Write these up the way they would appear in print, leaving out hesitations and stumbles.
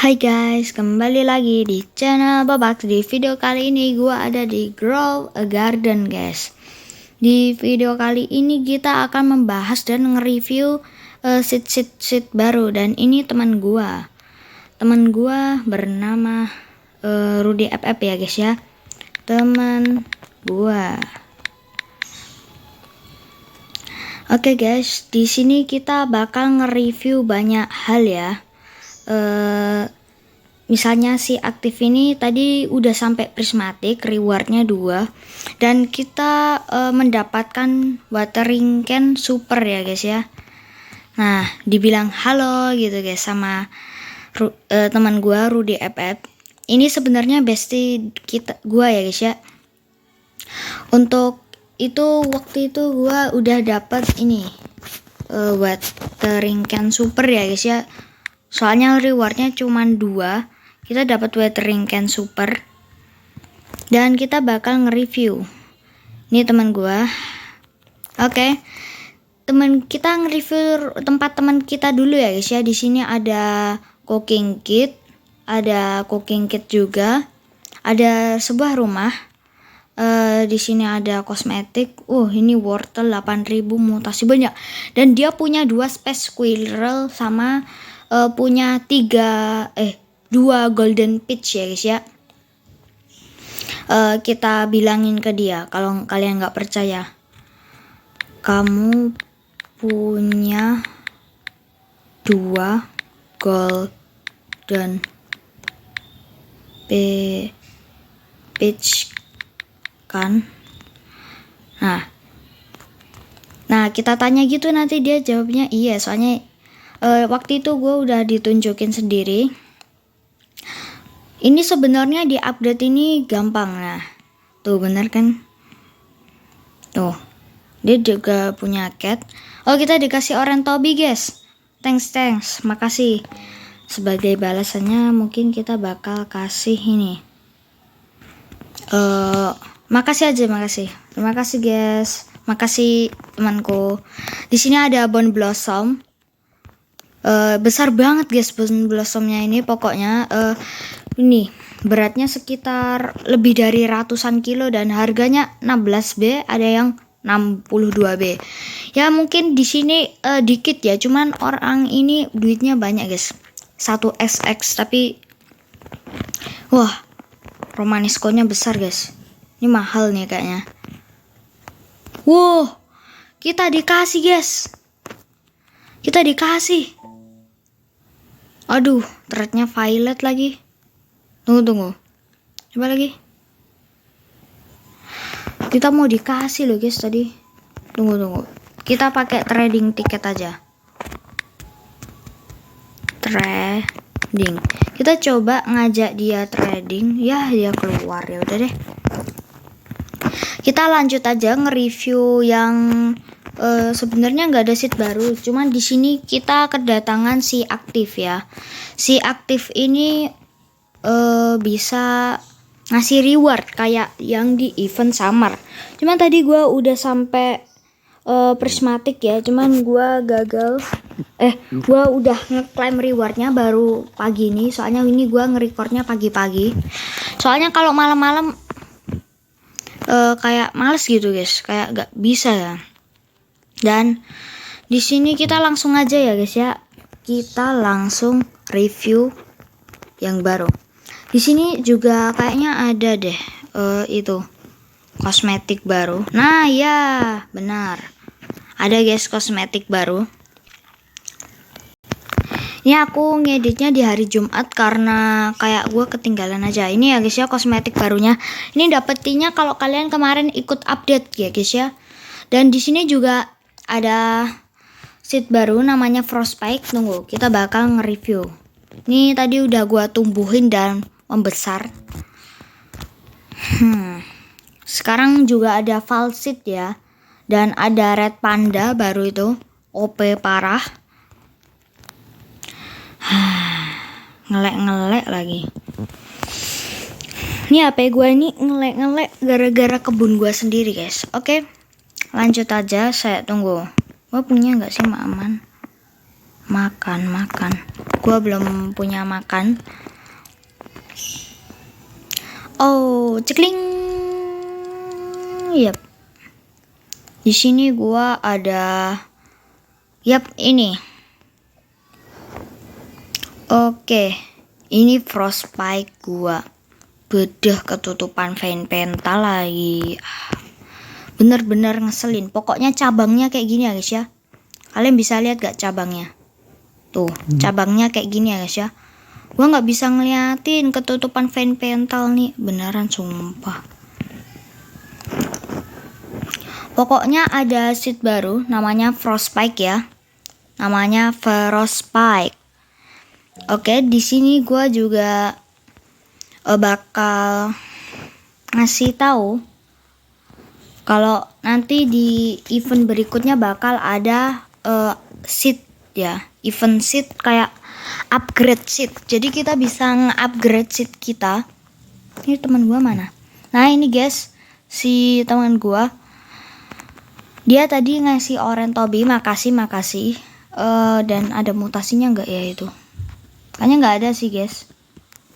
Hai guys, kembali lagi di channel Babak. Di video kali ini gua ada di Grow a Garden guys. Di video kali ini kita akan membahas dan nge-review seed baru. Dan ini teman gua. Teman gua bernama Rudy FF ya guys ya. Teman gua. Oke guys, di sini kita bakal nge-review banyak hal ya. Misalnya si aktif ini tadi udah sampai prismatic, rewardnya 2, dan kita mendapatkan watering can super ya guys ya. Nah, dibilang halo gitu guys sama teman gua Rudy FF. Ini sebenarnya bestie gua ya guys ya. Untuk itu waktu itu gua udah dapat ini watering can super ya guys ya. Soalnya rewardnya cuma 2, kita dapat watering can super, dan kita bakal nge-review. Ini teman gua. Oke, teman kita nge-review tempat teman kita dulu ya guys ya. Di sini ada cooking kit juga, ada sebuah rumah. Di sini ada kosmetik. Ini wortel 8.000 mutasi banyak, dan dia punya 2 space squirrel sama punya 2 golden peach ya guys ya. Kita bilangin ke dia kalau kalian nggak percaya. Kamu punya 2 golden peach kan? Nah kita tanya gitu, nanti dia jawabnya iya. Soalnya waktu itu gue udah ditunjukin sendiri. Ini sebenarnya di update ini gampang. Nah, tuh bener kan? Tuh, dia juga punya cat. Kita dikasih orange Toby guys. Thanks, makasih. Sebagai balasannya mungkin kita bakal kasih ini. Makasih. Terima kasih guys. Makasih temanku. Di sini ada bone blossom. Besar banget guys bone blossomnya ini. Pokoknya ini beratnya sekitar lebih dari ratusan kilo, dan harganya 16B, ada yang 62B. Ya mungkin di sini dikit ya, cuman orang ini duitnya banyak guys. 1XX, tapi wah, Romanesco-nya besar guys. Ini mahal nih kayaknya. Wow, kita dikasih guys. Kita dikasih. Aduh, threadnya violet lagi. Tunggu. Coba lagi. Kita mau dikasih loh guys tadi. Tunggu. Kita pakai trading tiket aja. Trading. Kita coba ngajak dia trading. Ya, dia keluar. Ya udah deh. Kita lanjut aja nge-review yang sebenarnya nggak ada seed baru, cuman di sini kita kedatangan si aktif ya. Si aktif ini bisa ngasih reward kayak yang di event summer. Cuman tadi gua udah sampai prismatic ya, cuman gua gagal. Gua udah ngeklaim rewardnya baru pagi ini, soalnya ini gua nge-recordnya pagi-pagi. Soalnya kalau malam-malam kayak males gitu guys, kayak gak bisa ya. Dan di sini kita langsung aja ya guys ya. Kita langsung review yang baru. Di sini juga kayaknya ada deh itu kosmetik baru. Nah ya benar, ada guys kosmetik baru. Ini aku ngeditnya di hari Jumat karena kayak gue ketinggalan aja. Ini ya guys ya kosmetik barunya. Ini dapetinnya kalau kalian kemarin ikut update ya guys ya. Dan di sini juga ada seed baru namanya Frostbite. Tunggu, kita bakal nge-review. Ini tadi udah gua tumbuhin dan membesar. Sekarang juga ada fall seed ya. Dan ada red panda baru itu. OP parah. Ngelek lagi. Ini HP gua ini ngelek gara-gara kebun gua sendiri guys. Oke. Lanjut aja, saya tunggu. Gua punya nggak sih Aman? makan. Gua belum punya makan. Oh, cekling. Yap. Di sini gua ada. Yap, ini. Oke. Ini frostbite gua. Bedah ketutupan vein pental lagi. Bener-bener ngeselin. Pokoknya cabangnya kayak gini ya guys ya. Kalian bisa lihat gak cabangnya? Tuh, cabangnya kayak gini ya guys ya. Gua nggak bisa ngeliatin ketutupan vein pental nih, beneran sumpah. Pokoknya ada seed baru namanya frostbite ya. Namanya frostbite. Oke, di sini gua juga bakal ngasih tahu kalau nanti di event berikutnya bakal ada seed ya, event seed kayak upgrade seed. Jadi kita bisa nge-upgrade seed kita. Ini teman gua mana? Nah, ini guys, si teman gua. Dia tadi ngasih orange toby, makasih. Dan ada mutasinya enggak ya itu? Kayaknya nggak ada sih, guys.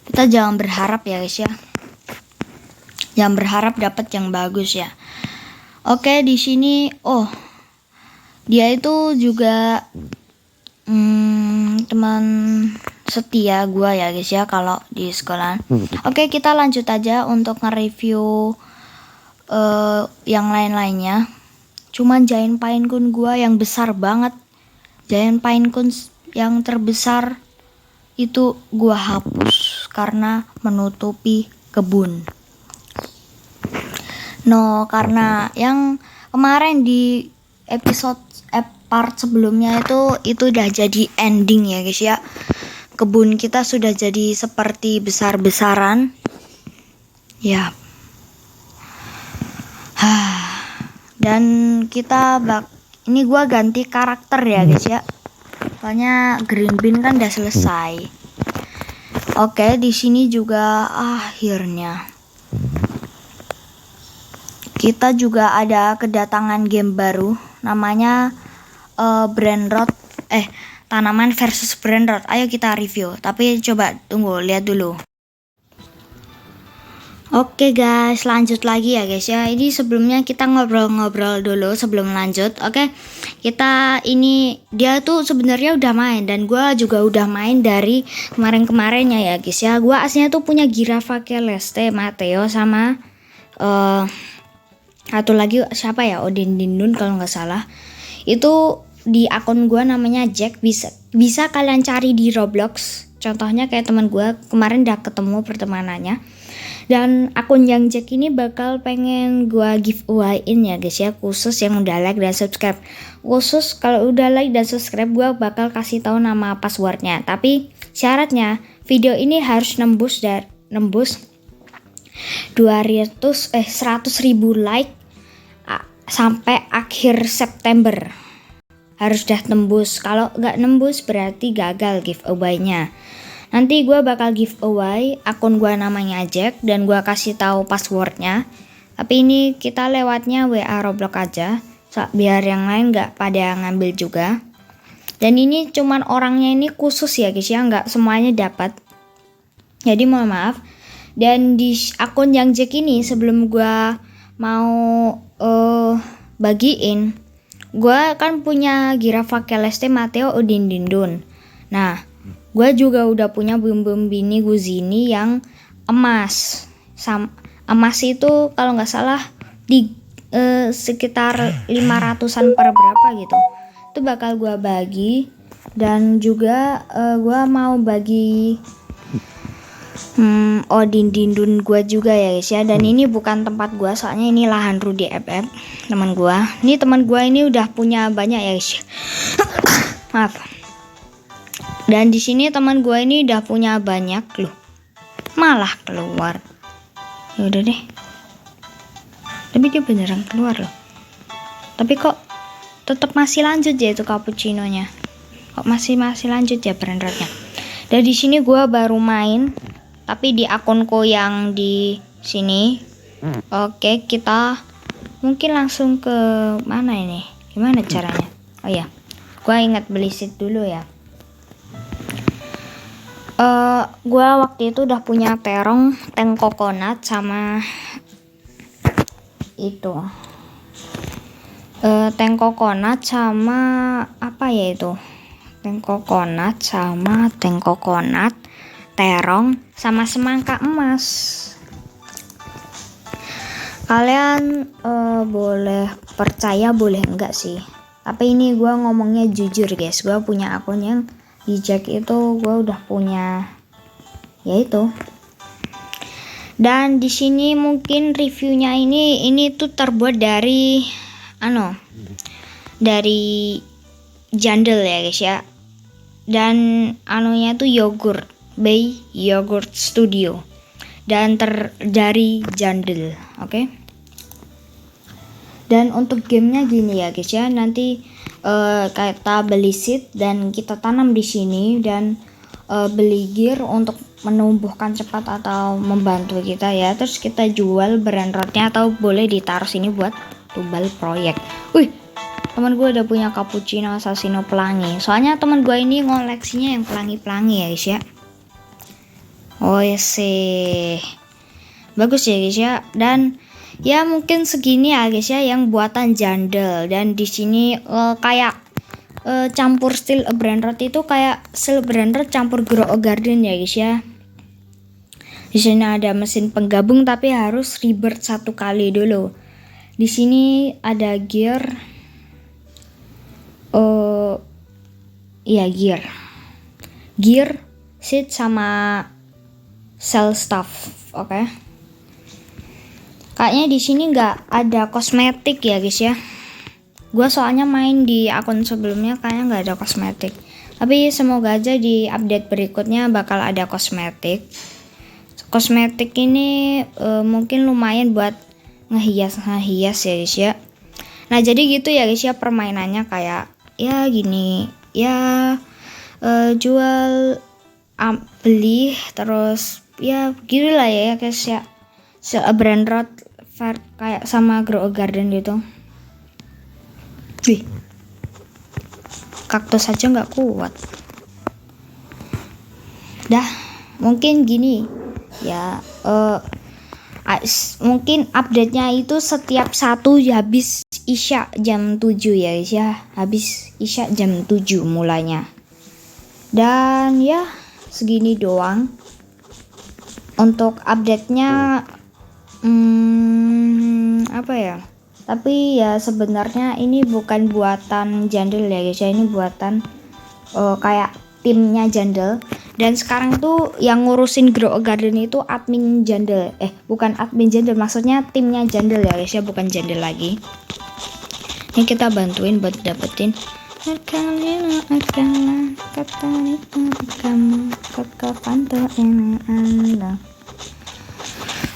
Kita jangan berharap ya, guys ya. Jangan berharap dapat yang bagus ya. Oke, di sini dia itu juga teman setia gua ya guys ya kalau di sekolah. Oke, kita lanjut aja untuk nge-review yang lain-lainnya. Cuman giant pine cone gua yang besar banget. Giant pine cone yang terbesar itu gua hapus karena menutupi kebun. Karena yang kemarin di episode part sebelumnya itu udah jadi ending ya guys ya. Kebun kita sudah jadi seperti besar-besaran. Ya. Dan kita ini gua ganti karakter ya guys ya. Soalnya green bean kan udah selesai. Oke, di sini juga akhirnya kita juga ada kedatangan game baru namanya Brainrot tanaman versus Brainrot. Ayo kita review, tapi coba tunggu, lihat dulu. Oke guys, lanjut lagi ya guys ya. Ini sebelumnya kita ngobrol-ngobrol dulu sebelum lanjut. Oke, kita dia tuh sebenarnya udah main dan gua juga udah main dari kemarin-kemarinnya ya guys ya. Gua aslinya tuh punya Girafa Celeste, Mateo sama satu lagi siapa ya, Odin Dindun kalau nggak salah. Itu di akun gua namanya Jack, bisa kalian cari di Roblox. Contohnya kayak teman gua kemarin udah ketemu pertemanannya. Dan akun yang Jack ini bakal pengen gua giveaway-in ya guys ya, khusus yang udah like dan subscribe. Khusus kalau udah like dan subscribe gua bakal kasih tahu nama passwordnya. Tapi syaratnya video ini harus nembus 100.000 like sampai akhir September. Harus udah tembus. Kalau nggak nembus berarti gagal giveaway-nya. Nanti gue bakal giveaway akun gue namanya Jack dan gue kasih tahu passwordnya. Tapi ini kita lewatnya WA Roblox aja, biar yang lain nggak pada ngambil juga. Dan ini cuman orangnya ini khusus ya guys ya, nggak semuanya dapat. Jadi mohon maaf. Dan di akun yang Jack ini sebelum gue mau bagiin, gue kan punya Girafa Celeste, Mateo, Odin Dindun. Nah, gue juga udah punya Bumbini Guzini yang emas. Emas itu kalau nggak salah di sekitar 500-an per berapa gitu. Itu bakal gue bagi. Dan juga gue mau bagi Odin Dindun gue juga ya guys ya. Dan ini bukan tempat gue, soalnya ini lahan Rudy FF teman gue. Ini teman gue ini udah punya banyak ya guys. Maaf. Dan di sini teman gue ini udah punya banyak loh, malah keluar. Ya udah deh. Tapi dia beneran keluar loh. Tapi kok tetap masih lanjut ya itu cappuccino-nya. Kok masih lanjut ya Brainrotnya. Dan di sini gue baru main, tapi di akunku yang di sini. Oke, kita mungkin langsung ke mana ini? Gimana caranya? Oh ya, gue ingat beli seed dulu ya. Gue waktu itu udah punya terong, tank coconut, sama itu tank coconut sama apa ya itu, tank coconut sama tank coconut, terong sama semangka emas. Kalian boleh percaya boleh enggak sih, tapi ini gue ngomongnya jujur guys. Gue punya akun yang di Jack itu, gue udah punya yaitu. Dan di sini mungkin reviewnya ini tuh terbuat dari dari jandel ya guys ya. Dan anunya tuh yogurt by Yogurt Studio dan dari jandel, oke? Dan untuk gamenya gini ya guys ya, nanti kita beli seed dan kita tanam di sini, dan beli gear untuk menumbuhkan cepat atau membantu kita ya. Terus kita jual brand rotnya atau boleh ditaruh sini buat tubal proyek. Wih, teman gue udah punya cappuccino assassino pelangi. Soalnya teman gue ini ngoleksinya yang pelangi-pelangi ya guys ya. Oh ya sih, bagus ya guys ya. Dan ya mungkin segini ya guys ya yang buatan jandel. Dan di sini kayak campur steel brand rot itu kayak steel brand rot campur grow garden ya guys ya. Di sini ada mesin penggabung tapi harus rebirth 1 kali dulu. Di sini ada gear, gear, seat sama cell stuff, oke? Kayaknya di sini nggak ada kosmetik ya guys ya. Gua soalnya main di akun sebelumnya kayaknya nggak ada kosmetik. Tapi semoga aja di update berikutnya bakal ada kosmetik. Kosmetik ini mungkin lumayan buat ngehias ya guys ya. Nah jadi gitu ya guys ya permainannya, kayak ya gini ya, jual beli terus ya gitu lah ya guys ya. Brand rot kayak sama grow garden gitu. Wih, kaktus aja nggak kuat. Dah, mungkin gini ya, mungkin update-nya itu setiap satu habis isya jam 7 ya guys ya. Habis isya jam 7 mulainya. Dan ya segini doang untuk update-nya. Apa ya, tapi ya sebenarnya ini bukan buatan jandel ya guys ya. Ini buatan kayak timnya jandel. Dan sekarang tuh yang ngurusin grow garden itu admin jandel, bukan admin jandel, maksudnya timnya jandel ya guys ya, bukan jandel lagi. Ini kita bantuin buat dapetin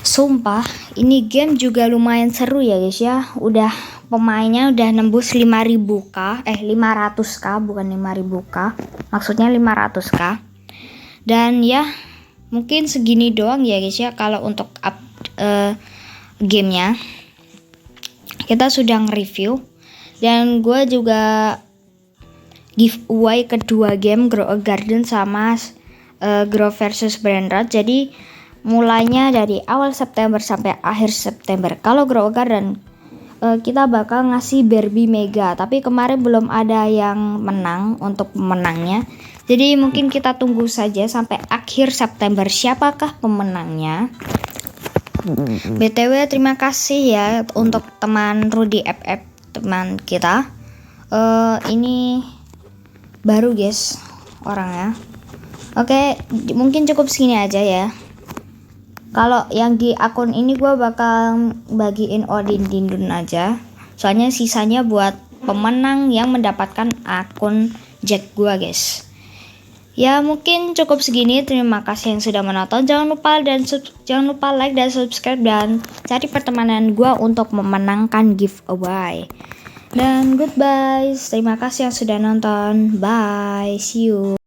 sumpah ini game juga lumayan seru ya guys ya. Udah pemainnya udah nembus 5000k, 500k bukan 5000k, maksudnya 500k. Dan ya mungkin segini doang ya guys ya. Kalau untuk gamenya kita sudah nge-review, dan gue juga giveaway kedua game Grow a Garden sama Grow versus Brand Rot. Jadi mulainya dari awal September sampai akhir September. Kalau Grow a Garden kita bakal ngasih Barbie Mega, tapi kemarin belum ada yang menang untuk pemenangnya. Jadi mungkin kita tunggu saja sampai akhir September siapakah pemenangnya. BTW terima kasih ya untuk teman Rudy FF, teman kita. Ini baru guys orangnya. Oke, mungkin cukup segini aja ya. Kalau yang di akun ini gue bakal bagiin Odin Dindun aja. Soalnya sisanya buat pemenang yang mendapatkan akun Jack gue guys. Ya mungkin cukup segini. Terima kasih yang sudah menonton. Jangan lupa like dan subscribe, dan cari pertemanan gue untuk memenangkan giveaway. Dan goodbye. Terima kasih yang sudah nonton. Bye. See you.